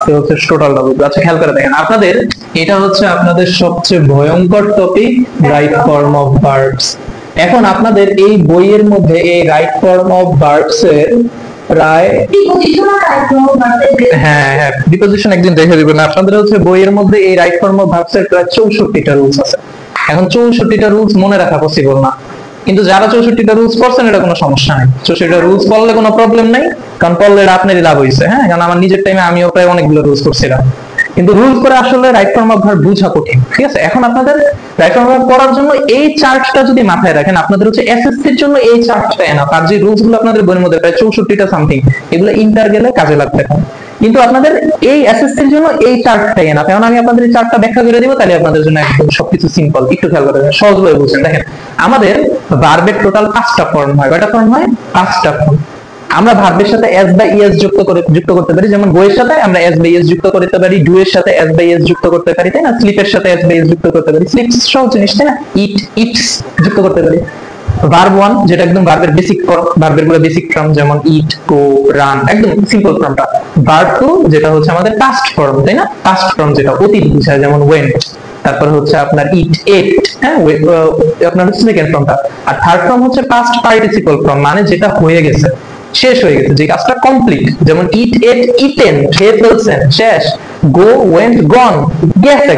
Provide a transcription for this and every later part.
আজকে হচ্ছে টোটালটা বুঝবো। আচ্ছা খেয়াল করে দেখেন, আপনাদের এটা হচ্ছে আপনাদের সবচেয়ে ভয়ঙ্কর topic, right form of verbs. এখন আপনাদের এই বইয়ের মধ্যে এই রাইট ফর্ম অফ ভার্বস এর প্রায় হ্যাঁ প্রিপোজিশন একদিন দেখে দিবেন। আপনাদের হচ্ছে বইয়ের মধ্যে এই রাইট ফর্ম অফ ভার্বস এর প্রায় 64টা রুলস আছে। এখন 64টা রুলস মনে রাখা পসিবল না, কিন্তু যারা 64টা রুলস পড়ছেন এটা কোনো সমস্যা নাই। 64টা রুলস পড়লে কোনো প্রবলেম নাই, কারণ পড়লে এটা আপনারই লাভ হয়েছে। হ্যাঁ, কারণ আমার নিজের টাইমে আমিও প্রায় অনেকগুলো রুলস পড়ছিলাম, কিন্তু রুলস করে আসলে রাইট ফর্ম অফ ভার্ব বোঝা কঠিন। ঠিক আছে, এখন আপনাদের রাইট ফর্ম অফ ভার্ব পড়ার জন্য এই চার্টটা যদি মাথায় রাখেন, আপনাদের হচ্ছে এসএসসির জন্য এই চার্টটা এনাফ। আর যে রুলস গুলো আপনাদের বইয়ের মধ্যে প্রায় 64টা সামথিং, এগুলো ইন্টার গেলে কাজে লাগবে। কিন্তু আপনাদের এই এসএসসির জন্য এই চার্টটাই এনাফ। এখন আমি আপনাদের এই চার্টটা ব্যাখ্যা করে দিব, তাহলে আপনাদের জন্য একদম সবকিছু সিম্পল। একটু খেয়াল করে সহজভাবে বুঝছেন। দেখেন, আমাদের ভার্বের টোটাল 5টা ফর্ম হয়। কয়টা ফর্ম হয়? 5টা ফর্ম। আমরা ভার্বের সাথে এস বা ইএস যুক্ত করতে পারি। যেমন গোয়ের সাথে আমরা এস বা ইএস যুক্ত করতে পারি, ডু এর সাথে এস বা ইএস যুক্ত করতে পারি, তাই না? স্লিপের সাথে এস বা ইএস যুক্ত করতে পারি, স্লিপস সহজ জিনিস, তাই না? ইট, ইটস যুক্ত করতে পারি। ভার্ব 1 যেটা একদম ভার্বের বেসিক ফর্ম, ভার্বের গুলো বেসিক ফর্ম, যেমন ইট, গো, রান, একদম সিম্পল ফর্মটা। ভার্ব 2 যেটা হচ্ছে আমাদের পাস্ট ফর্ম, তাই না? পাস্ট ফর্ম যেটা অতীত বোঝায়, যেমন ওয়েন্ট। তারপর হচ্ছে আপনার ইট, এট, হ্যাঁ, আপনার হচ্ছে সেকেন্ড ফর্মটা। আর থার্ড ফর্ম হচ্ছে পাস্ট পার্টিসিপল ফর্ম, মানে যেটা হয়ে গেছে, শেষ হয়ে গেছে, যে কাজটা কমপ্লিট। যেমন ইট, এট, ইটেন, খেয়ে ফেলছেন, শেষ। গো, ওয়েন্ট, গন, গেছে,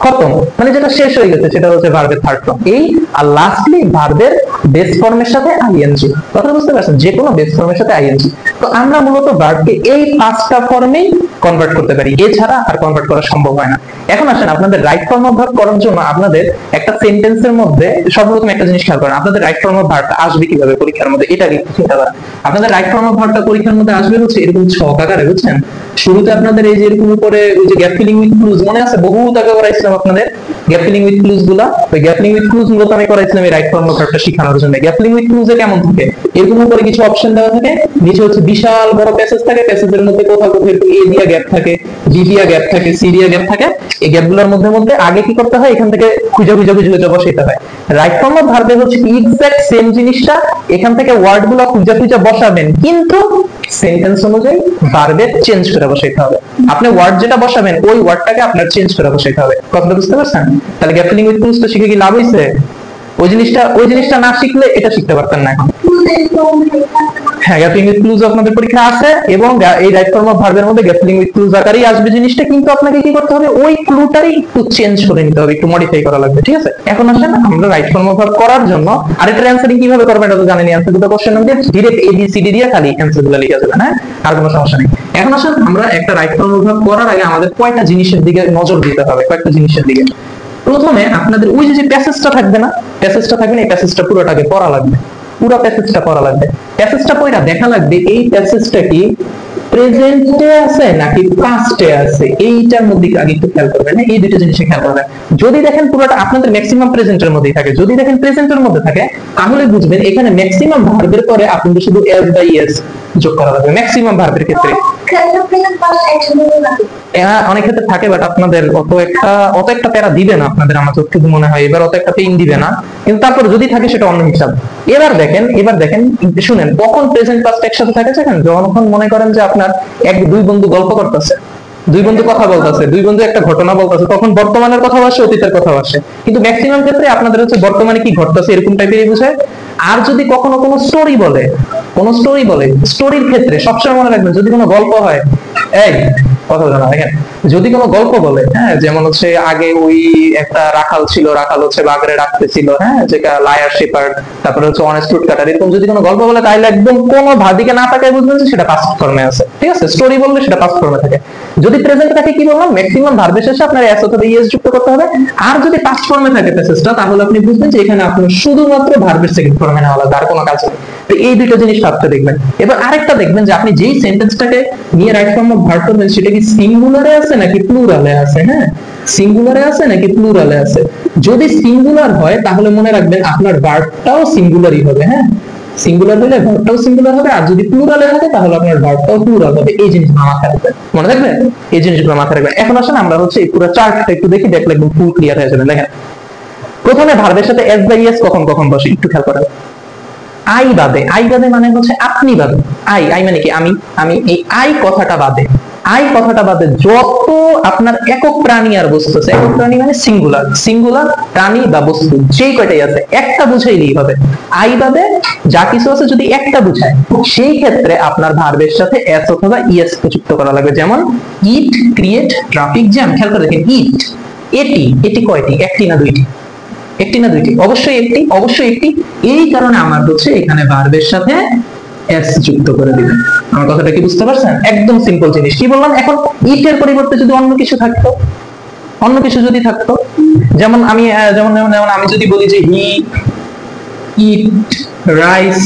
খতম, মানে যেটা শেষ হয়ে গেছে, সেটা হচ্ছে ভার্বের থার্ড ফর্ম। এই আর লাস্টলি ভার্বের বেস ফর্মের সাথে আইএনজি। কথা বুঝতে পারছেন? যে কোনো বেস ফর্মের সাথে আইএনজি। তো আমরা মূলত ভার্বকে এই 5টা ফর্মেই কনভার্ট করতে পারি, এছাড়া আর কনভার্ট করা সম্ভব হয় না। এখন আসেন, আপনাদের রাইট ফর্ম অফ ভার্ব করার জন্য আপনাদের একটা সেন্টেন্সের মধ্যে সর্বপ্রথম একটা জিনিস খেয়াল করেন, আপনাদের রাইট ফর্ম অফ ভার্বটা আসবে কিভাবে পরীক্ষার মধ্যে, এটা চিন্তা করেন। আপনাদের রাইট ফর্ম অফ ভার্বটা পরীক্ষার মধ্যে আসবে হচ্ছে এরকম ছক আকারে, বুঝছেন? শুরুতে আপনাদের এই যে এরকম উপরে ওই যে গ্যাপ ফিলিং উইথ ক্লুজ, মনে আছে? বহুত আগে করাইছিলাম আপনাদের গ্যাপ ফিলিং উইথ ক্লুজ গুলা। ওই গ্যাপ ফিলিং উইথ ক্লুজ মূলত আমি করাইছিলাম এই রাইট ফর্ম অফ ভার্বটা শেখানোর জন্য। গ্যাপ ফিলিং উইথ ক্লুজে কেমন থাকে? এরকম উপরে কিছু অপশন দেওয়া থাকে, নিচে হচ্ছে বিশাল বড় প্যাসেজ থাকে, প্যাসেজের মধ্যে কোথাও কোথাও এ দিয়া গ্যাপ থাকে, বি দিয়া গ্যাপ থাকে, সি দিয়া গ্যাপ থাকে। এই গ্যাপগুলোর মধ্যে মধ্যে আগে কি করতে হয়? এখান থেকে খুঁজে বসাইতে হয়। রাইট ফর্ম অফ ভার্বে হচ্ছে এক্সাক্ট সেম জিনিসটা, এখান থেকে ওয়ার্ডগুলো খুঁজে বসাবেন, কিন্তু সেন্টেন্স অনুযায়ী ভার্বের চেঞ্জ করে বসাইতে হবে। আপনি ওয়ার্ড যেটা বসাবেন ওই ওয়ার্ডটাকে আপনার চেঞ্জ করে বসাইতে হবে। কথাটা বুঝতে পারছেন? তাহলে গ্যাপ ফিলিং উইথ ক্লুজ তো শিখে কি লাভ হইছে? ওই জিনিসটা না শিখলে এটা শিখতে পারতেন না এখন। হ্যাঁ, গ্যাপ ফিলিং উইথ ক্লুজ আপনাদের পরীক্ষা আছে, এবং এই রাইট ফর্ম অফ ভার্বের মধ্যে গ্যাপ ফিলিং উইথ ক্লুজ আকারেই আসবে জিনিসটা, কিন্তু আপনাকে কি করতে হবে? ওই ক্লুটারই একটু চেঞ্জ করে নিতে হবে, একটু মডিফাই করা লাগবে। ঠিক আছে, এখন আসেন আমরা রাইট ফর্ম অফ ভার্ব করার জন্য আরেকটা অ্যানসারিং কিভাবে করবেন এটা তো জানেনই। অ্যানসার দুটো কোশ্চেন দিয়ে direct A B C D দিয়ে খালি অ্যানসারগুলো লিখে যাবেন, হ্যাঁ, আর কোনো সমস্যা নেই। এখন আসেন আমরা একটা রাইট ফর্ম অফ ভার্ব করার আগে আমাদের কয়টা জিনিসের দিকে নজর দিতে হবে, কয়েকটা জিনিসের দিকে। প্রথমে আপনাদের ওই যে প্যাসেজটা থাকবে না, এই প্যাসেজটা পুরোটাকে পড়া লাগবে, পুরো প্যাসেজটা পড়া লাগবে। প্যাসেজটা পড়া দেখা লাগবে এই প্যাসেজটা কি প্রেজেন্টে আছে নাকি পাস্টে আছে, এইটার মধ্যে আগে একটু খেয়াল করবেন। এই দুটো জিনিস খেয়াল করবেন। যদি দেখেন পুরোটা আপনাদের ম্যাক্সিমাম প্রেজেন্টের মধ্যেই থাকে, যদি দেখেন প্রেজেন্টের মধ্যে থাকে, তাহলে বুঝবেন এখানে ম্যাক্সিমাম ভার্বের পরে আপনাদের শুধু এস বা ইএস যোগ করা লাগবে ম্যাক্সিমাম ভার্বের ক্ষেত্রে। অনেক ক্ষেত্রে থাকে, বাট আপনাদের অত একটা প্যারা দিবে না আপনাদের, আমার যতটুকু মনে হয় এবার অত একটা পেইন দিবে না, কিন্তু তারপর যদি থাকে সেটা অন্য হিসাব। এবার দেখেন শুনেন, কখন প্রেজেন্ট পাস্ট একসাথে থাকে সেখানে যখন মনে করেন যে আপনার দুই বন্ধু গল্প করতেছে, দুই বন্ধু কথা বলতেছে, দুই বন্ধু একটা ঘটনা বলতেছে, তখন বর্তমানের কথা আসে, অতীতের কথা আসে, কিন্তু ম্যাক্সিমাম ক্ষেত্রে আপনাদের হচ্ছে বর্তমানে কি ঘটতেছে এরকম টাইপেরই বুঝে। আর যদি কখনো কোনো স্টোরি বলে, স্টোরির ক্ষেত্রে সবসময় মনে রাখবেন, যদি কোনো গল্প হয়, এই কথা জানা দেখেন, যদি কোনো গল্প বলে, হ্যাঁ, যেমন হচ্ছে আগে ওই একটা রাখাল ছিল, রাখাল হচ্ছে বাঘরে রাখতেছিল, হ্যাঁ, যেটা লায়ার শেপার্ড, তারপরে হচ্ছে অনেস্ট ট্রুথ কাটার, এরকম যদি কোনো গল্প বলে, তাহলে একদম কোনো ভাদিকে না তাকায় বুঝবেন যে সেটা পাস্ট ফর্মে আছে। ঠিক আছে, স্টোরি বললে সেটা পাস্ট ফর্মে থাকে। যদি প্রেজেন্ট থাকে, কি বললাম, ম্যাক্সিমাম ভার্বের শেষে আপনার এস অথবা ইএস যুক্ত করতে হবে। আর যদি পাস্ট ফর্মে থাকে প্যাসেজটা, তাহলে আপনি বুঝবেন যে এখানে আপনার শুধুমাত্র ভার্বের সেকেন্ড ফর্মে নেওয়া লাগবে, আর কোনো কাজ নেই। তো এই দুটো জিনিস ভাবতে দেখবেন। এবার আরেকটা দেখবেন যে আপনি যেই সেন্টেন্সটাকে নিয়ে রাইট ফর্ম অফ ভার্ব করবেন, সেটা কি সিঙ্গুলারে আছে নাকি প্লুরালে আছে। হ্যাঁ, সিঙ্গুলারে আছে নাকি প্লুরালে আছে। যদি সিঙ্গুলার হয় তাহলে মনে রাখবেন আপনার ভার্বটাও সিঙ্গুলারই হবে। হ্যাঁ, সিঙ্গুলার হলে ভার্বটাও সিঙ্গুলার হবে, আর যদি প্লুরালে থাকে তাহলে আপনার ভার্বটাও প্লুরাল হবে। এই জিনিসগুলো মাথায় রাখবেন, মনে রাখবেন, এই জিনিসগুলো মাথায় রাখবেন। এখন আসেন আমরা হচ্ছে এই পুরো চার্টটা একটু দেখি, দেখলে একদম ফুল ক্লিয়ার হয়ে যাবে। দেখেন, প্রথমে ভার্বের সাথে এস বা ইএস কখন বসে একটু খেয়াল করেন। আই বাদে মানে হচ্ছে আপনি বাদে, আই মানে কি আমি, এই আই কথাটা বাদে, আই কথাটা বাদে যত আপনার একক প্রাণী আর বস্তু আছে, একক প্রাণী মানে সিঙ্গুলার, সিঙ্গুলার প্রাণী বা বস্তু যেই কয়টাই আছে একটা বুঝাইলেই হবে। আই বাদে যা কিছু আছে যদি একটা বুঝায়, সেই ক্ষেত্রে আপনার ভার্বের সাথে এস অথবা ইএস যুক্ত করা লাগবে। যেমন ইট ক্রিয়েট ট্রাফিক জ্যাম। খেয়াল করে দেখেন, ইট, এটি, এটি কয়টি? একটি না দুইটি? একটি না দুইটি? অবশ্যই একটি, অবশ্যই একটি। এই কারণে আমার হচ্ছে এখানে ভার্বের সাথে এস যুক্ত করে দিবেন। আমার কথাটা কি বুঝতে পারছেন? একদম সিম্পল জিনিস। কি বললাম? এখন ইটের পরিবর্তে যদি অন্য কিছু থাকতো, অন্য কিছু যদি থাকতো, যেমন আমি আমি যদি বলি যে হি ইট রাইস,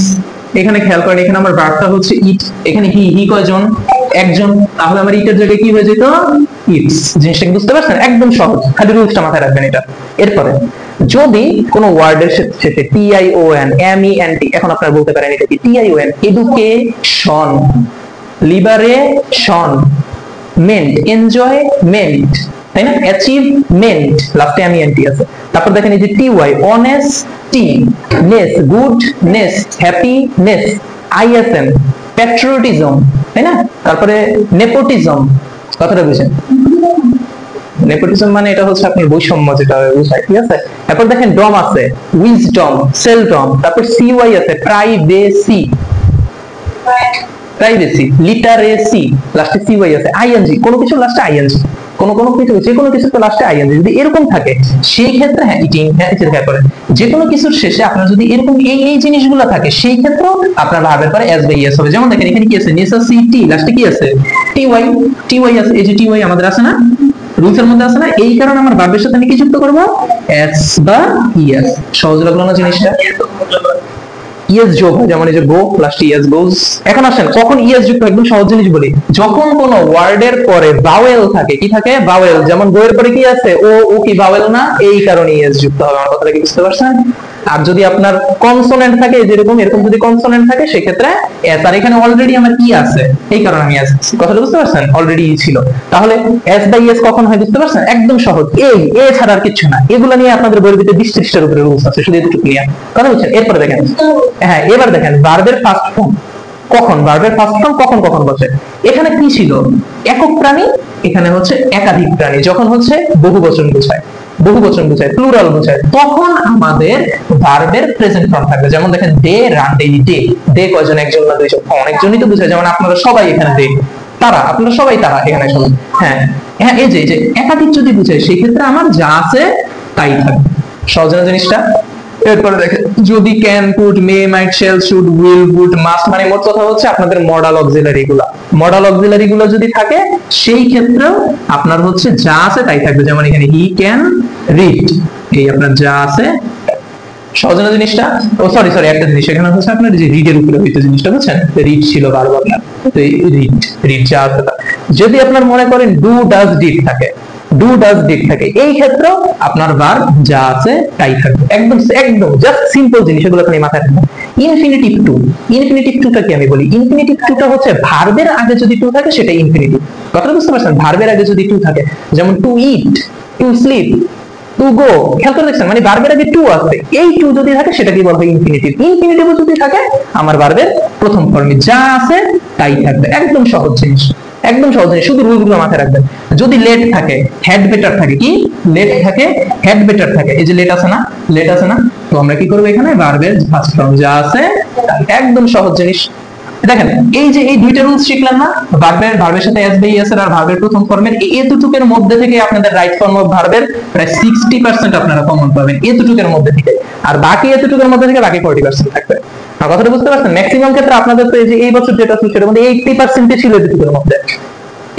এখানে খেয়াল করেন এখানে আমার ভার্বটা হচ্ছে ইট, এখানে হি কয়জন? একজন। তাহলে আমার ইটের জায়গায় কি হয়ে যেত? ইটস। জিনিসটা কি বুঝতে পারছেন? একদম সহজ, খালি রুলসটা মাথায় রাখবেন এটা। এরপরে যদি কোনো ওয়ার্ডের সাথে টিআইওএন, এমইএনটি, এখন আপনারা বলতে পারেন এটা কি? TION, education, liberation, meant, enjoyment, তাই না? অ্যাচিভমেন্ট, লাস্টে এমইএনটি আছে। তারপর দেখেন এই যে TY, honesty, ness, goodness, happiness, ISM, patriotism, তাই না? তারপরে নেপোটিজম, কথাটা বুঝেন? নেপোটিজম মানে এটা হচ্ছে আপনার বৈষম্য, যেটা বোঝায়, ঠিক আছে? তারপর দেখেন ডম আছে, উইজডম, সেলডম, তারপর সিওয়াই আছে, প্রাইভেসি, প্রাইভেসি, লিটারেসি, লাস্টে সিওয়াই আছে, আইএনজি, কোন কিছু লাস্টে আইএনজি, কোন কিছু, যে কোনো কিছু তো লাস্টে আইএনজি যদি এরকম থাকে, সেই ক্ষেত্রে হ্যাঁ ইটিং, হ্যাঁ ইটের ব্যাপারে যে কোনো কিছুর শেষে আপনার যদি এরকম এই জিনিসগুলো থাকে, সেই ক্ষেত্রে আপনার ভার্বের পরে এস বাই এস হবে। যেমন দেখেন এখানে কি আছে? নেসেসিটি, লাস্টে কি আছে? টিওয়াই, টিওয়াই আছে, এই যে টিওয়াই আমাদের আছে না, রুলসের মধ্যে আছে না? এই কারণে আমার ভার্বের সাথে আমি কি যুক্ত করব? এস বা ইএস। সহজ লাগলো না জিনিসটা? ইএস যোগ হয়, যেমন এই যে গো, লাস্টে ইএস গোজ। এখন আসেন কখন ইএস যুক্ত? একদম সহজ জিনিস বলি, যখন কোন ওয়ার্ডের পরে ভাওয়েল থাকে। কি থাকে? ভাওয়েল। যেমন গো এর পরে কি আছে? ও কি ভাওয়েল না? এই কারণে ইএস যুক্ত হবে। আমার কথাটা কি বুঝতে পারছেন? আর যদি আপনার কনসোনেন্ট থাকে, যেরকম এরকম যদি কনসোনেন্ট থাকে, সেই ক্ষেত্রে এস। আর এখানে অলরেডি আমার ই আছে, এই কারণে আমি এস। কথাটা বুঝতে পারছেন? অলরেডি ই ছিল। তাহলে এস বাই এস কখন হয় বুঝতে পারছেন? একদম সহজ, এ ছাড়া আর কিছু না। এগুলো নিয়ে আপনাদের বইয়ের ভিতরে 20 30টার উপরে রুলস আছে, শুধু এটুকু নিয়ে। কথা বুঝছেন? এরপরে দেখেন, হ্যাঁ এবার দেখেন ভার্বের ফার্স্ট ফর্ম কখন, ভার্বের ফার্স্ট ফর্ম কখন কখন বসে। এখানে কি ছিল? একক প্রাণী, এখানে হচ্ছে একাধিক প্রাণী। যখন হচ্ছে বহুবচন বোঝায়, বহুবচন বোঝায়, প্লুরাল বোঝায়, তখন আমাদের ভার্বের প্রেজেন্ট ফর্ম থাকবে। যেমন দেখেন দে রান ডেইলি, দে কয়জন? একজন না দুইজন? অনেকজনই তো বোঝায়। যেমন আপনারা সবাই এখানে দে, তারা, আপনারা সবাই তারা এখানে সবাই। হ্যাঁ হ্যাঁ, এই যে একাধিক যদি বোঝায়, সেই ক্ষেত্রে আমার যা আছে তাই থাকবে। সহজ না জিনিসটা? এরপরে দেখেন যদি can, could, may, might, shall, should, will, would, must, মানে মোট কথা হচ্ছে আপনাদের মডাল অক্সিলারি গুলা, মডাল অক্সিলারি গুলো যদি থাকে, সেই ক্ষেত্রেও আপনার হচ্ছে যা আছে তাই থাকবে। যেমন এখানে হি ক্যান রিড, এই আপনার যা আছে। সহজ না জিনিসটা? ও সরি একটা জিনিস এখানে হচ্ছে আপনার যে রিডের উপরে হইতো জিনিসটা, বুঝছেন? রিড ছিল বারবার না, তো রিড যা আছে। যদি আপনার মনে করেন ডু, ডাজ, ডিড থাকে, ডু, ডাজ, ডিড থাকে, এই ক্ষেত্রেও আপনার ভার্ব যা আছে তাই থাকবে। একদম জাস্ট সিম্পল জিনিস, এগুলো খালি মাথায় রাখবেন। ইনফিনিটিভ টু, ইনফিনিটিভ টুটা কি আমি বলি? ইনফিনিটিভ টুটা হচ্ছে ভার্বের আগে যদি টু থাকে সেটা ইনফিনিটিভ। কথাটা বুঝতে পারছেন? ভার্বের আগে যদি টু থাকে, যেমন to eat, to sleep, to go. খেয়াল করে দেখছেন, মানে ভার্বের আগে টু আছে, এই টু যদি থাকে সেটা কি বলবো? ইনফিনিটিভ। ইনফিনিটিভ যদি থাকে আমার ভার্বের প্রথম ফর্মে যা আছে তাই থাকবে। একদম সহজ জিনিস, একদম সহজ জিনিস, শুধু রুলগুলো মাথায় রাখবেন। যদি লেট থাকে, হেড বেটার থাকে, কি লেট থাকে, হেড বেটার থাকে, এই যে লেট আছে না, লেট আছে না, তো আমরা কি করবো? এখানে ভার্বের ফার্স্ট ফর্ম যা আছে, একদম সহজ জিনিস। দেখেন এই যে এই দুইটা রুলস শিখলেন না, ভার্বের সাথে এস বাই এস এর আর ভার্বের প্রথম ফর্মের, এতটুকুর মধ্যে থেকে আপনাদের রাইট ফর্ম অফ ভার্বের প্রায় 60% আপনারা কমন পাবেন এতটুকুর মধ্যে থেকে, আর বাকি এতটুকুর মধ্যে থেকে বাকি 40% থাকবে। আর কথাটা বুঝতে পারছেন? ম্যাক্সিমাম ক্ষেত্রে আপনাদের তো এই বছর যেটা ছিল সেটার মধ্যে 80% ছিল এতটুকুর মধ্যে,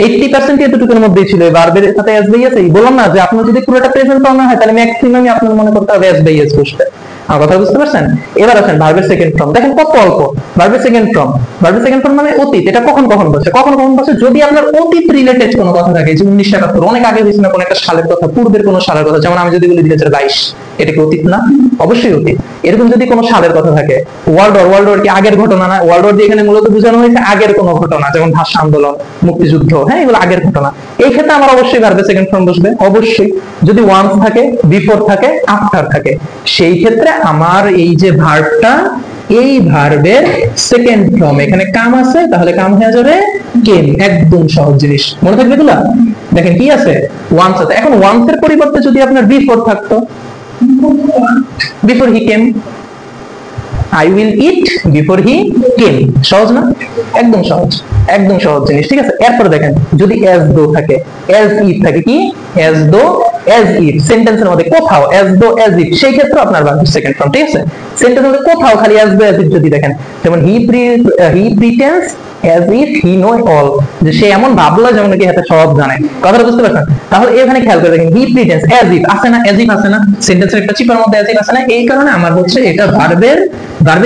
80% এতটুকুর মধ্যেই ছিল ভার্বের সাথে এস বাই এস। বললাম না যে আপনার যদি পুরোটা প্রেজেন্ট ফর্ম না হয়, তাহলে ম্যাক্সিমামই আপনার মনে করতে হবে এস বাই এস বসবে। আমার কথা বুঝতে পারছেন? এবার আসেন ভার্বের সেকেন্ড ফর্ম, দেখেন কত অল্প। ভার্বের সেকেন্ড ফর্ম, ভার্বের সেকেন্ড ফর্ম মানে অতীত। এটা কখন কখন বসে? কখন কখন বসে? যদি আপনার অতীত রিলেটেড কোনো কথা থাকে, যে 1971, অনেক আগে হয়েছে না কোনো একটা সালের কথা, পূর্বের কোনো সালের কথা। যেমন আমি যদি বলি 2022, এটা কি অতীত না? অবশ্যই অতীত। এরকম যদি কোনো সালের কথা থাকে, ওয়ার্ল্ড ওয়ার কি আগের ঘটনা না? ওয়ার্ল্ড ওয়ার দিয়ে এখানে মূলত বোঝানো হয়েছে আগের কোনো ঘটনা, যেমন ভাষা আন্দোলন, মুক্তিযুদ্ধ, হ্যাঁ এগুলো আগের ঘটনা। এই ক্ষেত্রে আমার অবশ্যই ভার্বের সেকেন্ড ফর্ম বসবে, অবশ্যই। যদি ওয়ান্স থাকে, বিফোর থাকে, আফটার থাকে, সেই ক্ষেত্রে আমার এই যে ভার্বটা, এই ভার্বের সেকেন্ড ফর্ম, এখানে কাম আছে, তাহলে কাম হয়ে যাবে came, একদম সহজ জিনিস, মনে থাকবে এগুলা। দেখেন কি আছে, once আছে। এখন once এর পরিবর্তে যদি আপনার before থাকতো, before he came, I will eat before he came, সহজ না? একদম সহজ, একদম সহজ জিনিস, ঠিক আছে। এরপর দেখেন যদি as though থাকে, as if থাকে, কি as though, as if সেন্টেন্সের মধ্যে কোথাও as though, as if, সেই ক্ষেত্রে আপনার ভার্ব সেকেন্ড ফর্ম, ঠিক আছে। সেন্টেন্সের মধ্যে কোথাও খালি as though, as if যদি দেখেন, যেমন he pretends as if he know all, যে সে এমন ভাবলো যেমন কি হাতে সব জানে, কথাটা বুঝতে পারছেন? তাহলে এখানে খেয়াল করে দেখেন he pretends, as if আছে না, as if আছে না, সেন্টেন্সের একটা চিপার মধ্যে as if আছে না, এই কারণে আমার হচ্ছে এটা ভার্বের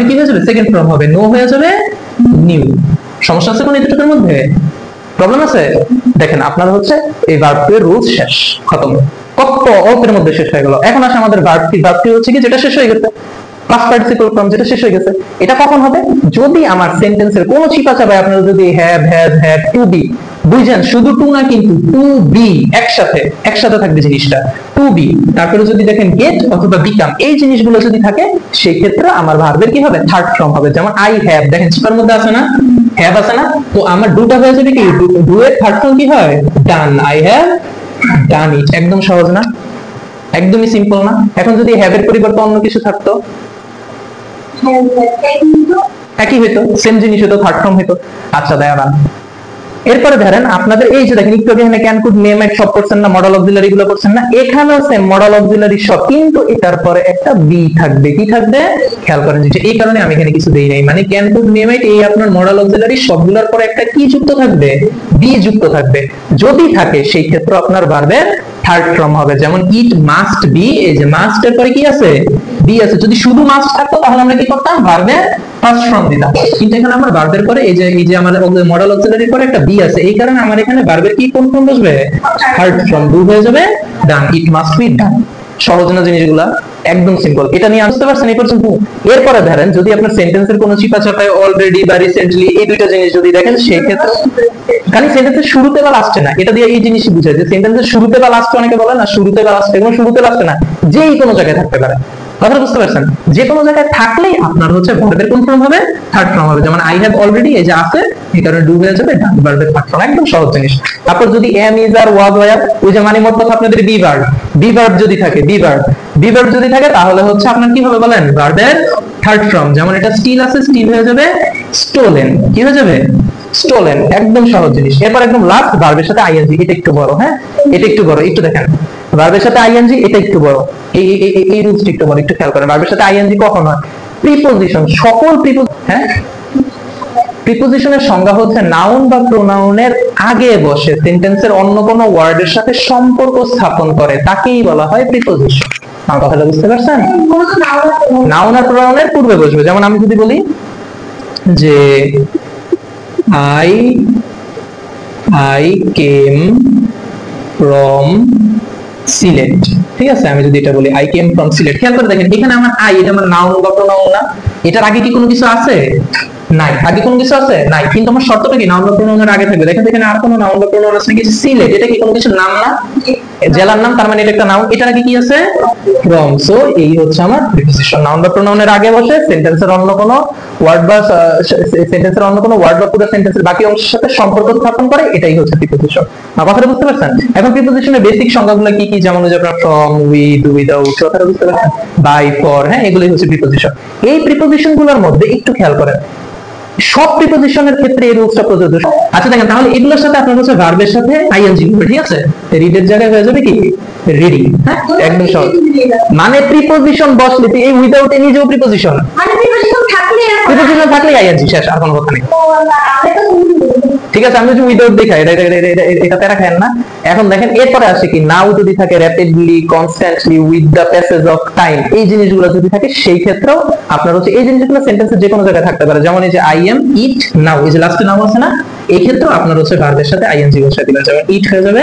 কি হয়ে যাবে, সেকেন্ড ফর্ম হবে, নো হয়ে যাবে নিউ। সমস্যা আছে কোন এটুকুর মধ্যে? প্রবলেম আছে? দেখেন আপনার হচ্ছে এই ভার্বের রুলস শেষ, খতম, কত অল্পের মধ্যে শেষ হয়ে গেল। এখন আসে আমাদের ভার্বটি হচ্ছে কি যেটা শেষ হয়ে গেছে, পাস্ট পার্টিসিপল ফর্ম যেটা শেষ হয়ে গেছে। এটা কখন হবে? যদি আমার সেন্টেন্সের কোনো চিপা চাপায় আপনারা যদি have, has, had, to be, বুঝছেন? শুধু টু না কিন্তু টু বি একসাথে থাকবে জিনিসটা, টু বি। তারপরে যদি দেখেন গেট অথবা বিকাম, এই জিনিসগুলো যদি থাকে সেই ক্ষেত্রে আমার ভার্বের কি হবে, থার্ড ফর্ম হবে। যেমন আই হ্যাভ, দেখেন চিপার মধ্যে আছে না, হ্যাভ আছে না, তো আমার ডুটা হয়ে যাবে কি, ডু এর থার্ড ফর্ম কি হয়, ডান, আই হ্যাভ ডান ইট। একদম সহজ না? একদমই সিম্পল না? এখন যদি হ্যাভ এর পরিবর্তে অন্য কিছু থাকতো, একই হইতো, সেম জিনিস হতো, থার্ড ফর্ম হইতো। আচ্ছা দাঁড়ান, এরপরে ধরেন আপনাদের এই যে দেখেন একটু আগে এখানে ক্যান, কুড, নেম, সব করছেন না, মডেল অক্সিলারি গুলো করছেন না, এখানেও সেম মডেল অক্সিলারি সব, কিন্তু এটার পরে একটা বি থাকবে। কি থাকবে? খেয়াল করেন, যে এই কারণে আমি এখানে কিছু দেই নাই, মানে ক্যান, কুড, নেম, এই আপনার মডেল অক্সিলারি সবগুলোর পরে একটা কি যুক্ত থাকবে, বি যুক্ত থাকবে। যদি থাকে সেই ক্ষেত্রে আপনার ভার্বের থার্ড ফর্ম হবে। যেমন ইট মাস্ট বি, এই যে মাস্ট এর পরে কি আছে, বি আছে। যদি শুধু মাস্ট থাকতো তাহলে আমরা কি করতাম, ভার্বের ফার্স্ট ফর্ম দিতাম, কিন্তু এখানে আমার ভার্বের পরে এই যে আমাদের মডেল অক্সিলারির পরে একটা বি আছে, এই কারণে আমার এখানে ভার্বের কি কোন ফর্ম বসবে, থার্ড ফর্ম, ডু হয়ে যাবে ডান, ইট মাস্ট বি ডান। সহজ না জিনিসগুলা? একদম সিম্পল। এটা নিয়ে বুঝতে পারছেন এই পর্যন্ত? এরপরে ধরেন যদি আপনার সেন্টেন্সের কোনো চিপা চাপায় অলরেডি বা রিসেন্টলি, এই দুইটা জিনিস যদি দেখেন, সেই ক্ষেত্রে খালি সেন্টেন্সের শুরুতে বা লাস্টে না, এটা দিয়ে এই জিনিসই বুঝায় যে সেন্টেন্সের শুরুতে বা লাস্টে, অনেকে বলে না শুরুতে বা লাস্টে, কোনো শুরুতে লাস্টে না, যেই কোনো জায়গায় থাকতে পারে। কথা বুঝতে পারছেন? যে কোনো জায়গায় থাকলেই আপনার হচ্ছে ভার্বের কোন ফর্ম হবে, থার্ড ফর্ম হবে। যেমন আই হ্যাভ অলরেডি, এই যে আছে, এই কারণে ডু হয়ে যাবে ডান, ভার্বের থার্ড ফর্ম। একদম সহজ জিনিস। তারপর যদি am, is, are, was, were, ওই যে মানে মোট কথা আপনাদের বি ভার্ব যদি থাকে, বি ভার্ব যদি থাকে তাহলে হচ্ছে আপনার কি হবে বলেন, ভার্বের থার্ড ফর্ম। যেমন এটা স্টিল আছে, স্টিল হয়ে যাবে স্টোলেন, কি হয়ে যাবে, স্টোলেন। একদম সহজ জিনিস। এরপর একদম লাস্ট, ভার্বের সাথে আইএনজি, এটা একটু বড়, হ্যাঁ এটা একটু বড়, একটু দেখেন, ভার্বের সাথে আইএনজি এটা একটু বড়, এই রুলসটা একটু বড়, একটু খেয়াল করেন। ভার্বের সাথে আইএনজি কখন হয়? প্রিপোজিশন, সকল হ্যাঁ, প্রিপোজিশনের সংজ্ঞা হচ্ছে নাউন বা প্রোনাউনের আগে বসে সেন্টেন্সের অন্য কোনো ওয়ার্ডের সাথে সম্পর্ক স্থাপন করে, তাকেই বলা হয় প্রিপোজিশন। আমার কথাটা বুঝতে পারছেন? নাউন আর প্রোনাউনের পূর্বে বসবে। যেমন আমি যদি বলি যে I came from সিলেট, ঠিক আছে, আমি যদি এটা বলি I came from সিলেট, খেয়াল করে দেখেন এখানে আমার আই, এটা আমার নাউন বা প্রোনাউন না, এটার আগে কি কোনো কিছু আছে? নাই। আগে কোনো কিছু আছে? নাই। কিন্তু আমার শর্তটা কি, নাউন বা প্রোনাউনের আগে থাকবে। দেখেন এখানে আর কোনো নাউন বা প্রোনাউন আছে নাকি? সিলেট, এটা কি কোনো কিছু নাম না, জেলার নাম, তার মানে এটা একটা নাউন, এটার আগে কি আছে, ফ্রম। সো এই হচ্ছে আমার প্রিপোজিশন, নাউন বা প্রোনাউনের আগে বসে সেন্টেন্সের অন্য কোনো ওয়ার্ড বা পুরো সেন্টেন্সের বাকি অংশের সাথে সম্পর্ক স্থাপন করে, এটাই হচ্ছে প্রিপোজিশন। আমার কথাটা বুঝতে পারছেন? এখন প্রিপোজিশনের বেসিক সংজ্ঞাগুলো কি কি, যেমন যে আপনার ফ্রম, উইথ, উইদাউট, কথাটা বুঝতে পারছেন, বাই, ফর, হ্যাঁ, এগুলোই হচ্ছে প্রিপোজিশন। এই প্রিপোজিশনগুলোর মধ্যে একটু খেয়াল করেন, সব প্রিপোজিশনের ক্ষেত্রে এই রুলসটা প্রযোজ্য। আচ্ছা দেখেন, তাহলে এগুলোর সাথে আপনার হচ্ছে ভার্বের সাথে আইএনজি, ঠিক আছে, রিডের জায়গায় হয়ে যাবে কি, রিডিং, হ্যাঁ, একদম সহজ। মানে প্রিপোজিশন বসলে এই উইদাউট এ নিজেও প্রিপোজিশন, মানে প্রিপোজিশন থাকলে আইএনজি, শেষ, আর কোনো কথা নেই। ঠিক আছে, আমি যদি উইদাউট দেখাই, এটা প্যারা খায় না। এখন দেখেন এরপরে আসে কি, নাও যদি থাকে, rapidly, constantly, with the passage of time, এই জিনিসগুলো যদি থাকে সেই ক্ষেত্রেও আপনার হচ্ছে এই জিনিসগুলো সেন্টেন্সের যে কোনো জায়গায় থাকতে পারে। যেমন এই যে আই এম, ইট, নাও, এই যে লাস্টে নাও আছে না, এই ক্ষেত্রেও আপনার হচ্ছে ভার্বের সাথে আইএনজি বসাই দিবেন, যেমন ইট হয়ে যাবে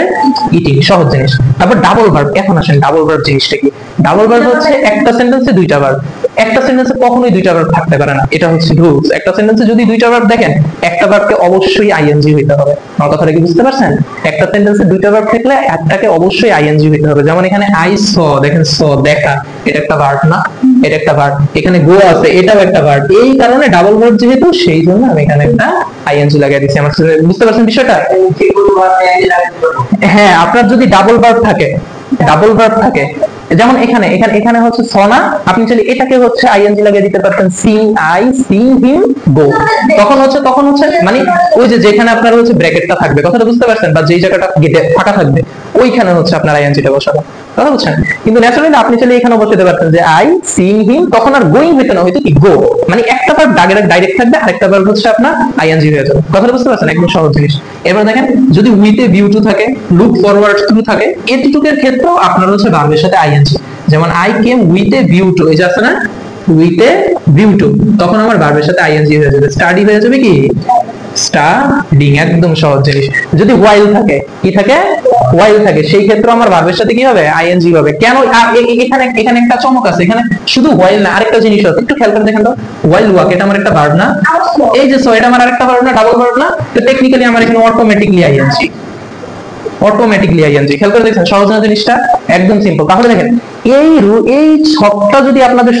ইটিং, সহজ জিনিস। তারপর ডাবল ভার্ব। এখন আসেন ডাবল ভার্ব জিনিসটা কি। ডাবল ভার্ব হচ্ছে একটা সেন্টেন্সে দুইটা ভার্ব, একটা সেন্টেন্সে কখনোই দুইটা ভার্ব থাকতে পারে না, এটা হচ্ছে রুলস। একটা সেন্টেন্সে যদি দুইটা ভার্ব দেখেন, একটা ভার্বকে অবশ্যই আইএনজি হইতে হবে। আমার কথাটা কি বুঝতে পারছেন? একটা সেন্টেন্সে দুইটা ভার্ব থাকলে একটাকে অবশ্যই আইএনজি হইতে হবে। যেমন এখানে আই স, দেখেন স দেখা, এটা একটা ভার্ব না? এটা একটা ভার্ব। এখানে গো আছে, এটাও একটা ভার্ব। এই কারণে ডাবল ভার্ব যেহেতু, সেই জন্য আমি এখানে একটা আইএনজি লাগিয়ে দিচ্ছি। আমার বুঝতে পারছেন বিষয়টা? হ্যাঁ, আপনার যদি ডাবল ভার্ব থাকে, ডাবল ভার্ব থাকে, যেমন এখানে এখানে এখানে হচ্ছে সনা, আপনি চাইলে এটাকে হচ্ছে আইএনজি লাগিয়ে দিতে পারতেন, সিং আই, সিং হিম গো। তখন হচ্ছে মানে ওই যে যেখানে আপনার হচ্ছে ব্র্যাকেটটা থাকবে, কথাটা বুঝতে পারছেন, বা যেই জায়গাটা ফাঁকা থাকবে ওইখানে হচ্ছে আপনার আইএনজিটা বসাবো, কথা বুঝছেন? কিন্তু ন্যাচারালি আপনি চাইলে এখানে বসাতে পারতেন যে আই সিং হিম, তখন আর গোইং হইতো না, হয়তো কি গো। মানে একটা ভার্ব ডাইরেক্ট থাকবে, আরেকটা ভার্ব হচ্ছে আপনার আইএনজি হয়ে যাবে, কথাটা বুঝতে পারছেন? একদম সহজ জিনিস। এবার দেখেন, যদি উইথ এ ভিউ টু থাকে, লুক ফরওয়ার্ড টু থাকে, এটুকের ক্ষেত্রেও আপনার হচ্ছে ভার্বের সাথে আইএনজি। যেমন I came with a view to, এই যে আছে না উইথ এ ভিউ টু, তখন আমার ভার্বের সাথে আইএনজি হয়ে যাবে, স্টাডি হয়ে যাবে কি স্টাডিং। একদম সহজ জিনিস। যদি হোয়াইল থাকে, কি থাকে? হোয়াইল থাকে, সেই ক্ষেত্রে আমার ভার্বের সাথে কি হবে? আইএনজি হবে। কেন? এখানে এখানে একটা চমক আছে, এখানে শুধু হোয়াইল না, আরেকটা জিনিস আছে, একটু খেয়াল করে দেখেন তো। হোয়াইল ওয়াক, এটা আমার একটা ভার্ব না? এই যে সো, এটা আমার আরেকটা ভার্ব না? ডাবল ভার্ব না? তো টেকনিক্যালি আমার এখানে অটোমেটিকলি আইএনজি, অটোমেটিকলি আইএনজি। খেয়াল করে দেখছেন সহজ না জিনিসটা? একদম সিম্পল। তাহলে দেখেন এই ছকটা যদি আপনাদের